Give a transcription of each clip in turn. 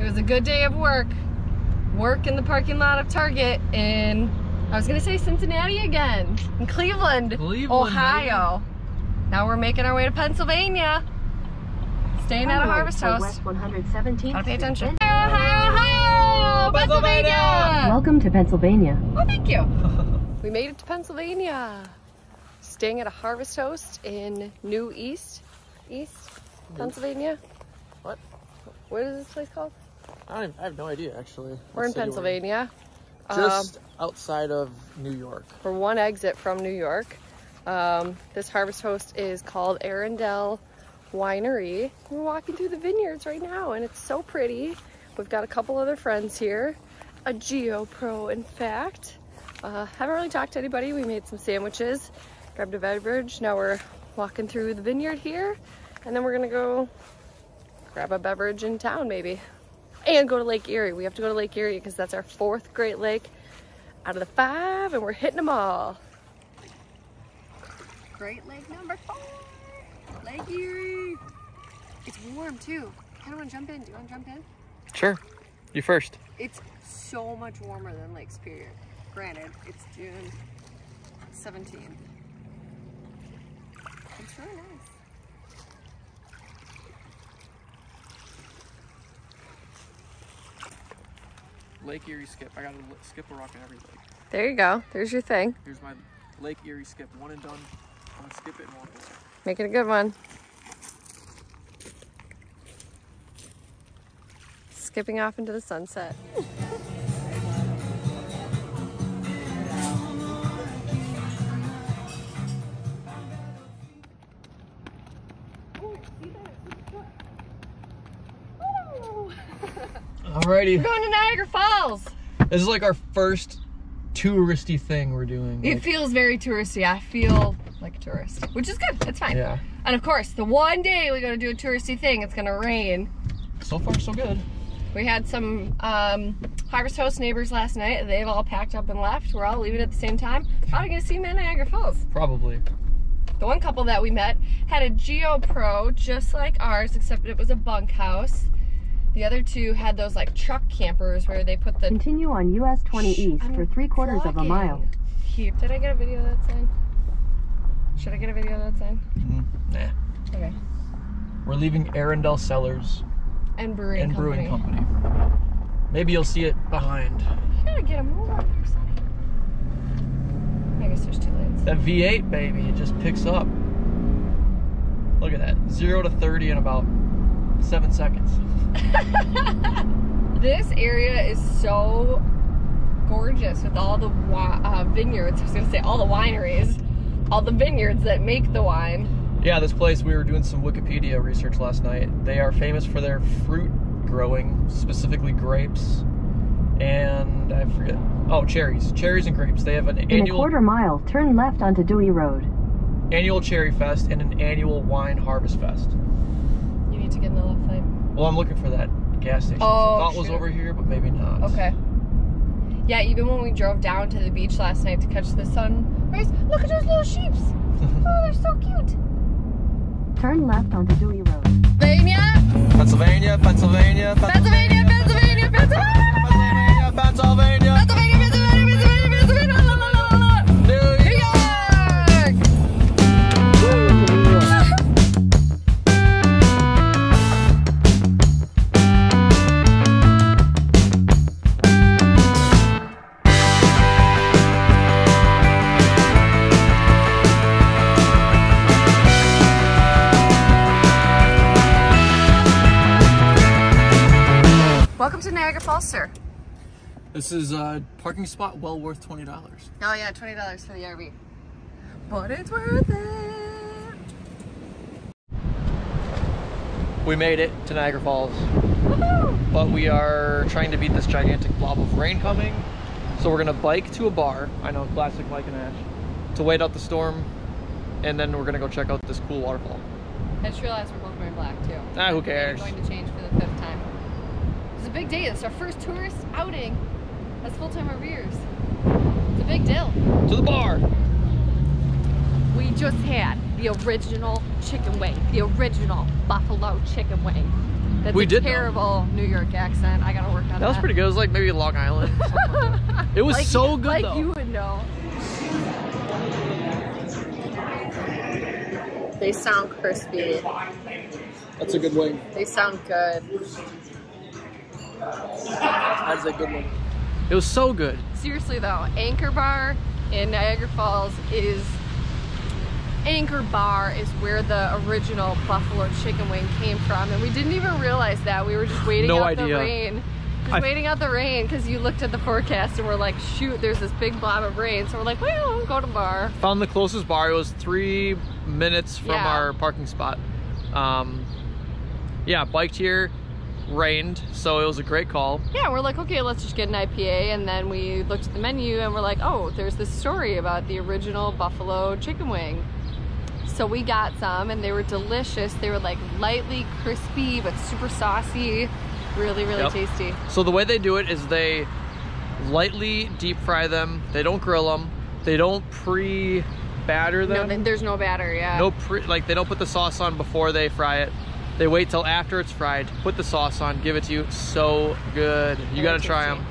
It was a good day of work. Work in the parking lot of Target in, I was gonna say Cincinnati again, in Cleveland, Ohio. Baby. Now we're making our way to Pennsylvania. Staying at a Harvest House. West 117th Gotta pay attention. Ohio, Pennsylvania! Welcome to Pennsylvania. Oh, thank you. We made it to Pennsylvania. Staying at a Harvest House in New East, Pennsylvania. What? What is this place called? I have no idea, actually. We're in Pennsylvania. Just outside of New York. We're one exit from New York. This Harvest Host is called Arundel Winery. We're walking through the vineyards right now, and it's so pretty. We've got a couple other friends here. A Geo Pro, in fact. Haven't really talked to anybody. We made some sandwiches, grabbed a beverage. Now we're walking through the vineyard here, and then we're gonna go grab a beverage in town maybe. And go to Lake Erie. We have to go to Lake Erie because that's our 4th Great Lake out of the 5, and we're hitting them all. Great Lake number 4, Lake Erie. It's warm too. I kind of want to jump in. Do you want to jump in? Sure. You first. It's so much warmer than Lake Superior. Granted, it's June 17th. It's really nice. Lake Erie skip. I gotta skip a rock in every lake. There you go. There's your thing. Here's my Lake Erie skip. One and done. I'm gonna skip it and walk away. Make it a good one. Skipping off into the sunset. Alrighty. We're going to Niagara Falls. This is like our first touristy thing we're doing. It feels very touristy. I feel like a tourist, which is good. It's fine. Yeah. And of course, the one day we go to do a touristy thing, it's gonna rain. So far, so good. We had some Harvest Host neighbors last night. They've all packed up and left. We're all leaving at the same time. Probably gonna see them at Niagara Falls. Probably. The one couple that we met had a Geo Pro just like ours, except it was a bunkhouse. The other two had those like truck campers where they put the... Continue on US 20 East for 3/4 of a mile. Cute. Did I get a video of that sign? Should I get a video of that sign? Nah. Okay. We're leaving Arundel Cellars And Brewing Company. Maybe you'll see it behind. You gotta get a move on here, Sonny. I guess there's 2 lanes. That V8, baby, it just picks up. Look at that. 0 to 30 in about 7 seconds. This area is so gorgeous with all the vineyards. I was gonna say all the wineries, all the vineyards that make the wine. Yeah, this place, we were doing some Wikipedia research last night. They are famous for their fruit growing, specifically grapes, and I forget. Oh, cherries. Cherries and grapes. They have an annual... In a 1/4 mile, turn left onto Dewey Road. Annual Cherry Fest and an annual Wine Harvest Fest. You need to get in the left lane. Well, I'm looking for that gas station. Oh, I thought it was over here, but maybe not. Okay. Yeah, even when we drove down to the beach last night to catch the sunrise, look at those little sheeps. Oh, they're so cute. Turn left onto Dewey Road. Pennsylvania, Pennsylvania, Pennsylvania, Pennsylvania, Pennsylvania, Pennsylvania, Pennsylvania, Pennsylvania, New York. Welcome to Niagara Falls, sir. This is a parking spot well worth $20. Oh yeah, $20 for the RV. But it's worth it. We made it to Niagara Falls. Woohoo! But we are trying to beat this gigantic blob of rain coming. So we're gonna bike to a bar. I know, classic Mike and Ash. To wait out the storm. And then we're gonna go check out this cool waterfall. I just realized we're both wearing black too. Ah, who cares? We're going to change for the 5th time. It's a big day. It's our first tourist outing as full-time RVers. It's a big deal. To the bar. We just had the original chicken wing, the original buffalo chicken wing. That's We a did, though. terrible New York accent. I gotta work on that. That was pretty good. It was like maybe Long Island. It was like, so good like though. you would know. They sound crispy. That's a good wing. They sound good. That's a good one. It was so good. Seriously though, Anchor Bar in Niagara Falls is where the original buffalo chicken wing came from, and we didn't even realize that. We were just waiting out the rain. Waiting out the rain because you looked at the forecast and we're like, shoot, there's this big blob of rain. So we're like, well, we'll go to bar. Found the closest bar. It was 3 minutes from our parking spot. Yeah, biked here, rained, so it was a great call. Yeah, we're like, okay, let's just get an IPA, and then we looked at the menu and we're like, oh, there's this story about the original buffalo chicken wing. So we got some and they were delicious. They were like lightly crispy but super saucy. Really, really tasty. So the way they do it is they lightly deep fry them. They don't grill them. They don't pre-batter them. No, there's no batter, No they don't put the sauce on before they fry it. They wait till after it's fried, put the sauce on, give it to you. So good. You gotta try them.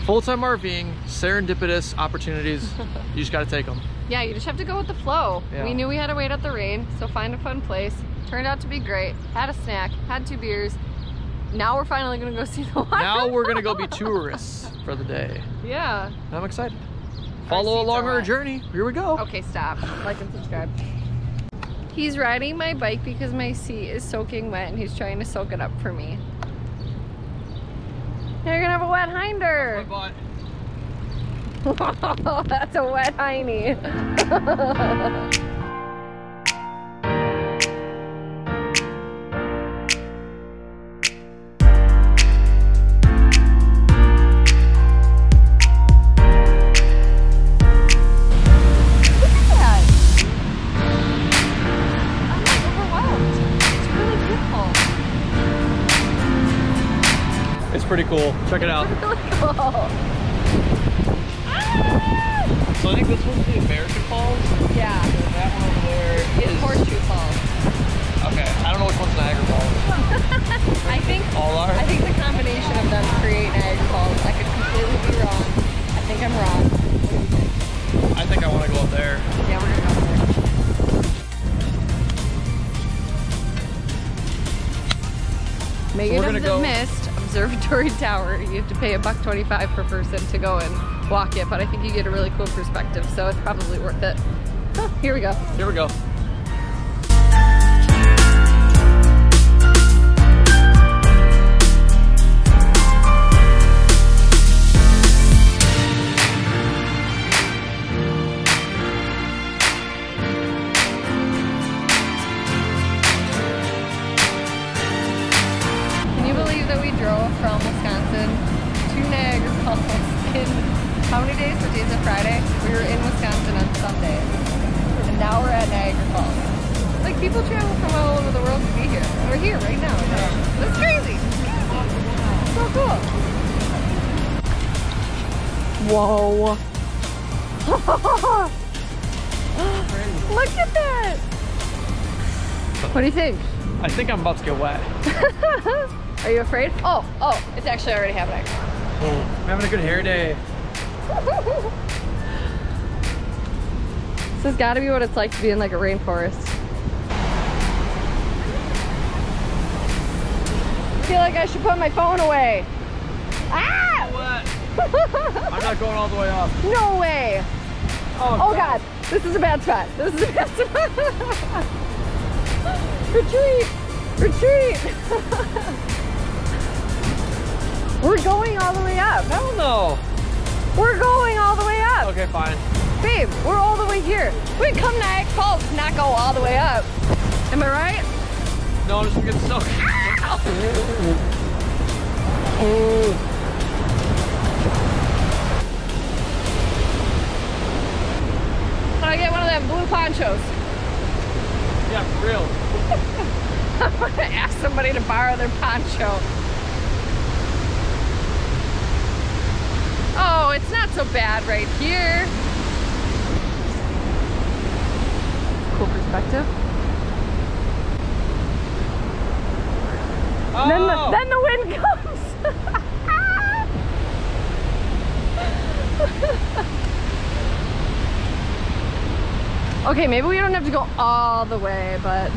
Full-time RVing, serendipitous opportunities. You just gotta take them. Yeah, you just have to go with the flow. Yeah. We knew we had to wait out the rain, so find a fun place. Turned out to be great. Had a snack, had 2 beers. Now we're finally gonna go see the water. Now we're gonna go be tourists for the day. Yeah. I'm excited. Follow along our journey. Here we go. Okay, stop. Like and subscribe. He's riding my bike because my seat is soaking wet and he's trying to soak it up for me. Now you're gonna have a wet hinder. Oh, that's a wet hiney. Pretty cool. Check it out. Really cool. So I think this one's the American Falls. Yeah. And that one over there is Horseshoe Falls. Okay. I don't know which one's Niagara Falls. I think all are. I think the combination of them create Niagara Falls. I could completely be wrong. I think I'm wrong. I think I want to go up there. Yeah, we're gonna go up there. Megan has missed Observatory Tower. You have to pay $1.25 per person to go and walk it, but I think you get a really cool perspective, so it's probably worth it. Oh, here we go. Here we go. From Wisconsin to Niagara Falls in how many days? What day is it? Friday? We were in Wisconsin on Sunday, and now we're at Niagara Falls. Like, people travel from all over the world to be here. We're here right now. That's crazy. So cool. Whoa. Look at that. What do you think? I think I'm about to get wet. Are you afraid? Oh, it's actually already happening. I'm having a good hair day. This has got to be what it's like to be in like a rainforest. I feel like I should put my phone away. Ah! What? I'm not going all the way up. No way. Oh God. This is a bad spot. This is a bad spot. Retreat. Retreat. We're going all the way up. Hell no. We're going all the way up. Okay, fine. Babe, we're all the way here. We can come to Niagara Falls and not go all the way up. Am I right? No, I'm just gonna get soaked. Can I get one of them blue ponchos? Yeah, for real. I'm gonna ask somebody to borrow their poncho. Oh, it's not so bad right here. Cool perspective. Oh. Then the wind comes. Okay, maybe we don't have to go all the way, but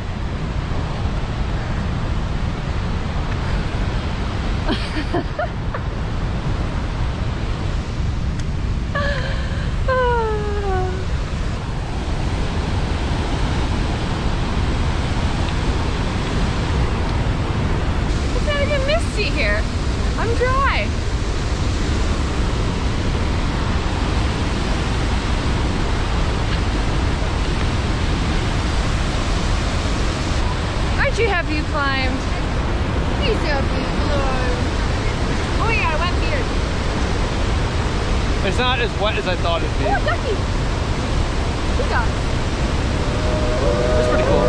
it's not even misty here. I'm dry. You have you climbed? Please have you climbed. Oh yeah, I went here. It's not as wet as I thought it'd be. Oh, ducky! Good job. It's pretty cool.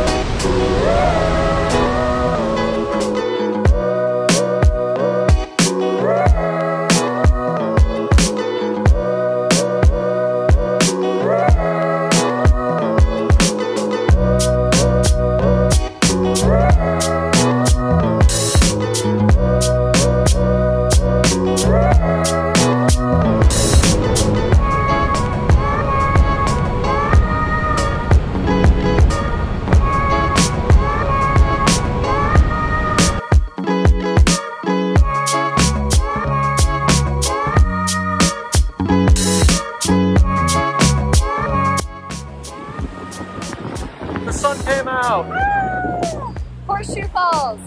The sun came out! Woo! Horseshoe Falls,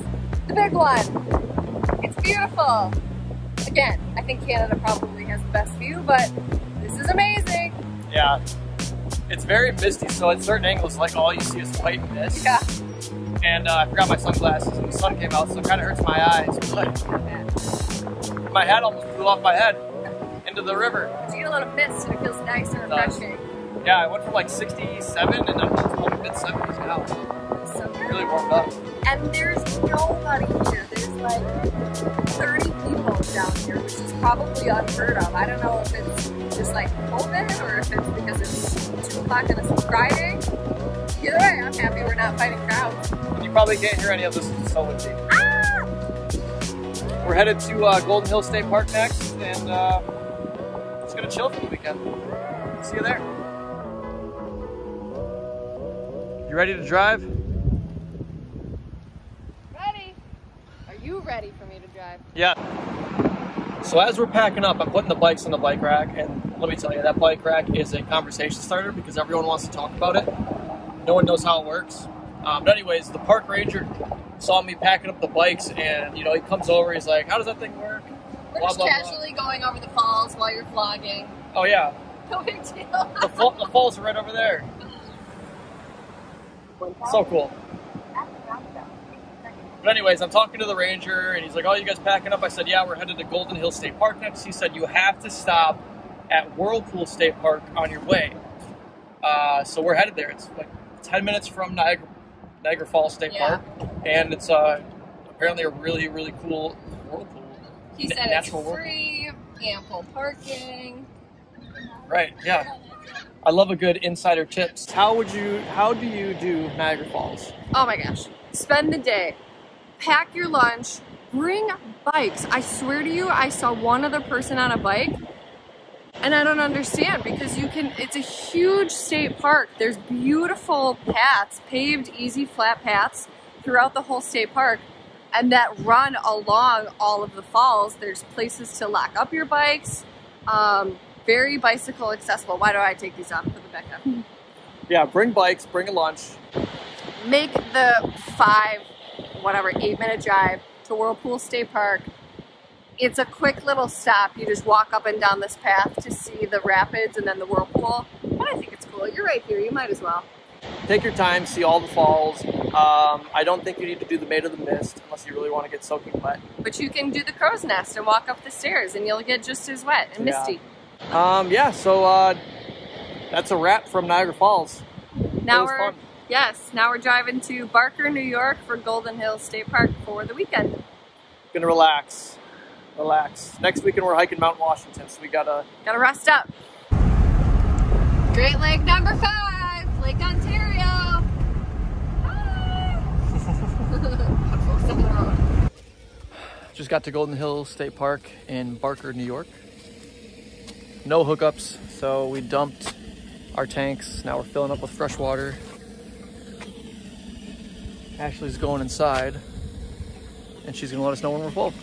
the big one. It's beautiful. Again, I think Canada probably has the best view, but this is amazing. Yeah. It's very misty, so at certain angles, like all you see is white mist. Yeah. And I forgot my sunglasses and the sun came out, so it kind of hurts my eyes. But my hat almost blew off my head into the river. You get a little mist and it feels nice and refreshing. Yeah, I went from like 67 and I'm mid-70s now. So good. Really warmed up. And there's nobody here. There's like 30 people down here, which is probably unheard of. I don't know if it's just like COVID or if it's because it's 2 o'clock on a Friday. Either way, I'm happy we're not fighting crowds. You probably can't hear any of this, it's so windy. Ah! We're headed to Golden Hill State Park next, and just gonna chill for the weekend. See you there. You ready to drive? Ready? Are you ready for me to drive? Yeah. So as we're packing up, I'm putting the bikes on the bike rack, and let me tell you, that bike rack is a conversation starter because everyone wants to talk about it. No one knows how it works. But anyways, the park ranger saw me packing up the bikes, and you know, he comes over, he's like, how does that thing work? We're Blah, just blah, casually going over the falls while you're vlogging. Oh yeah, No big deal. the falls are right over there. So cool. But anyways, I'm talking to the ranger, and he's like, oh, you guys packing up? I said, yeah, we're headed to Golden Hill State Park next. He said, you have to stop at Whirlpool State Park on your way. So we're headed there. It's like 10 minutes from Niagara Falls State Park, and it's apparently a really, really cool whirlpool. He said natural it's free, ample parking. Right, yeah. I love a good insider tips. How do you do Niagara Falls? Oh my gosh. Spend the day. Pack your lunch. Bring bikes. I swear to you, I saw one other person on a bike, and I don't understand because it's a huge state park. There's beautiful paths, paved, easy, flat paths throughout the whole state park, and that run along all of the falls. There's places to lock up your bikes. Very bicycle accessible. Why do I take these off? Put them back up. Yeah, bring bikes, bring a lunch. Make the 8-minute drive to Whirlpool State Park. It's a quick little stop. You just walk up and down this path to see the rapids and then the whirlpool. But I think it's cool. You're right here. You might as well. Take your time, see all the falls. I don't think you need to do the Maid of the Mist unless you really want to get soaking wet. But you can do the crow's nest and walk up the stairs and you'll get just as wet and misty. So that's a wrap from Niagara Falls. Now we're driving to Barker, New York for Golden Hill State Park for the weekend. Gonna relax. Next weekend we're hiking Mount Washington, so we gotta rest up. Great Lake number 5, Lake Ontario. Just got to Golden Hill State Park in Barker, New York. No hookups, so we dumped our tanks. Now we're filling up with fresh water. Ashley's going inside, and she's gonna let us know when we're full.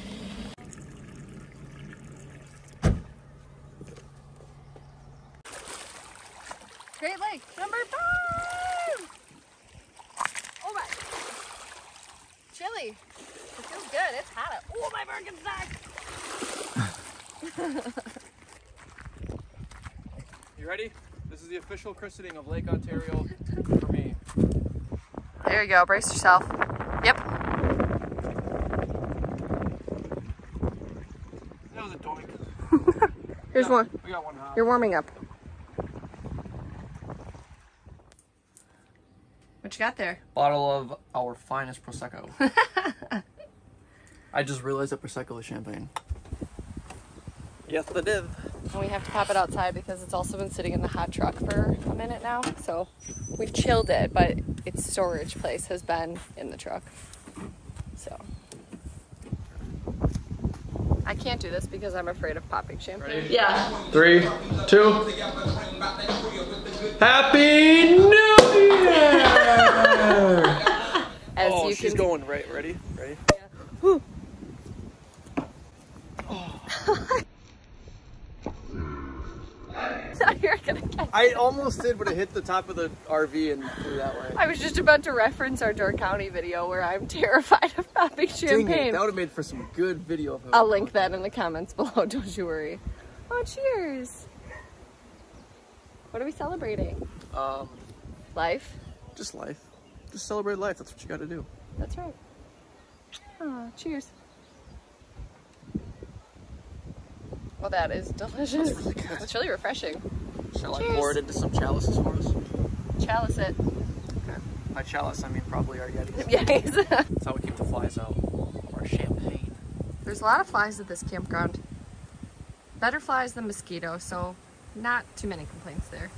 Great Lake, number 5! Oh my. Chilly. It feels good. It's hot out. Oh, my Birkenstock! You ready? This is the official christening of Lake Ontario for me. There you go. Brace yourself. Yep. That was a doink. Here's one. We got one hop. You're warming up. What you got there? Bottle of our finest Prosecco. I just realized that Prosecco is champagne. Yes, the div. And we have to pop it outside because it's also been sitting in the hot truck for a minute now. So we've chilled it, but its storage place has been in the truck. So I can't do this because I'm afraid of popping champagne. Ready? Yeah. 3, 2. Happy New Year! As oh, you she's can... going right. Ready? Ready? Yeah. Thought you were gonna catch I almost did, but it hit the top of the RV and flew that way. I was just about to reference our Door County video where I'm terrified of popping champagne. Dang it, that would have made for some good video of it. I'll link that in the comments below, don't you worry. Oh, cheers. What are we celebrating? Life? Just life. Just celebrate life. That's what you got to do. That's right. Oh, cheers. Well, that is delicious. That's really good. It's really refreshing. Shall Cheers. I pour it into some chalices for us? Chalice it. Okay. By chalice, I mean probably our Yetis. Yes. That's how we keep the flies out. Our champagne. There's a lot of flies at this campground. Better flies than mosquitoes, so not too many complaints there.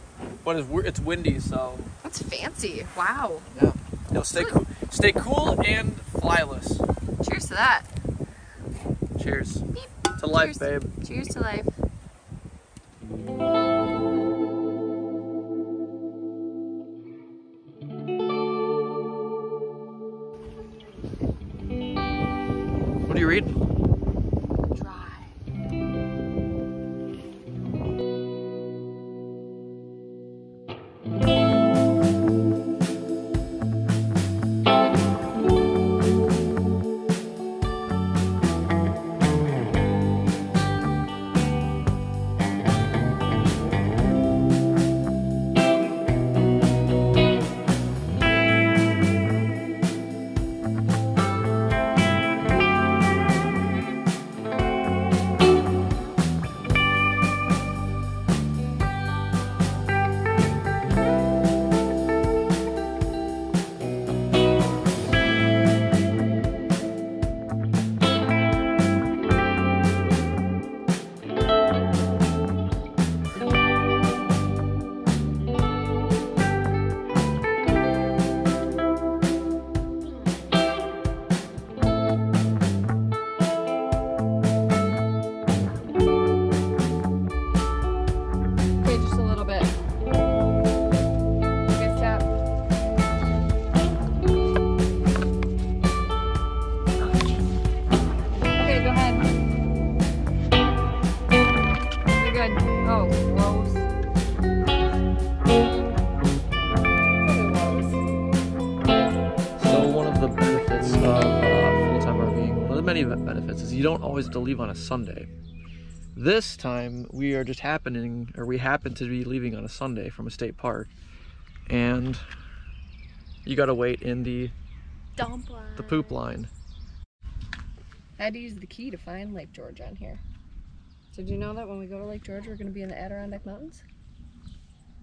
But it's windy, so... That's fancy. Wow. Yeah. No, stay cool and flyless. Cheers to that. Cheers. Beep. To life, Cheers. babe. Cheers to life. What do you read? Dry. many benefits is you don't always have to leave on a Sunday. This time we happen to be leaving on a Sunday from a state park, and you gotta wait in the dump line. The poop line. I had to use the key to find Lake George on here. So did you know that when we go to Lake George, we're gonna be in the Adirondack Mountains?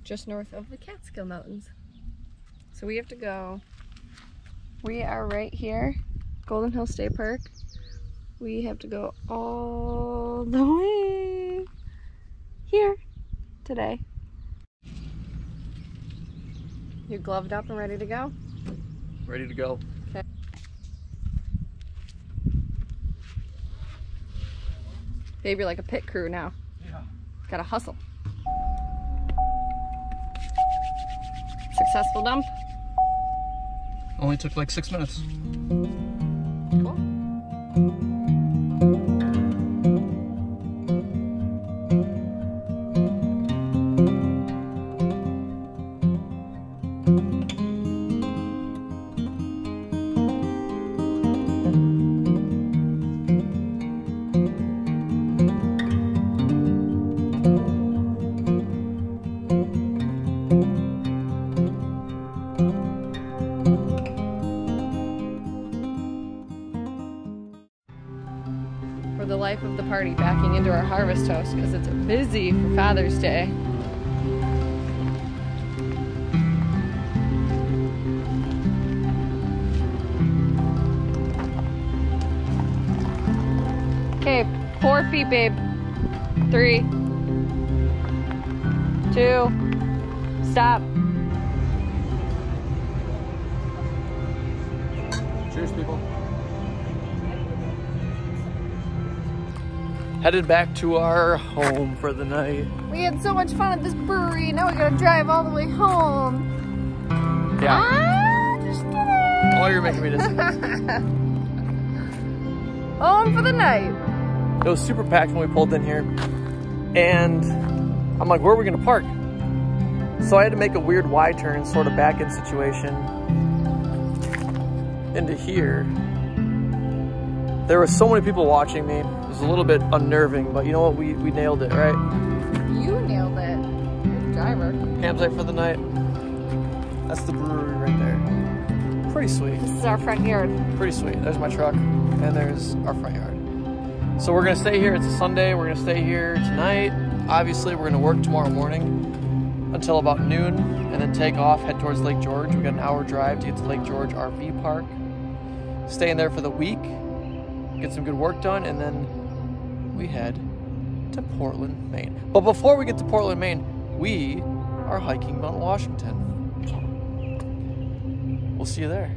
Just north of the Catskill Mountains. So we have to go, we are right here, Golden Hill State Park. We have to go all the way here today. You gloved up and ready to go? Ready to go. Okay. Baby, you're like a pit crew now. Yeah. Gotta hustle. Successful dump? Only took like 6 minutes. Cool. The life of the party, backing into our harvest toast because it's busy for Father's Day. Okay, 4 feet, babe. 3, 2, stop. Cheers, people. Headed back to our home for the night. We had so much fun at this brewery. Now we gotta drive all the way home. Yeah. Ah, just kidding. Oh, you're making me dizzy. Home for the night. It was super packed when we pulled in here. And I'm like, where are we gonna park? So I had to make a weird Y turn, sort of back in situation into here. There were so many people watching me. It was a little bit unnerving, but you know what? We nailed it, right? You nailed it. You're the driver. Campsite for the night. That's the brewery right there. Pretty sweet. This is our front yard. Pretty sweet. There's my truck, and there's our front yard. So we're gonna stay here. It's a Sunday. We're gonna stay here tonight. Obviously, we're gonna work tomorrow morning until about noon, and then take off, head towards Lake George. We got an hour drive to get to Lake George RV Park. Staying there for the week. Get some good work done, and then we head to Portland, Maine. But before we get to Portland, Maine, we are hiking Mount Washington. We'll see you there.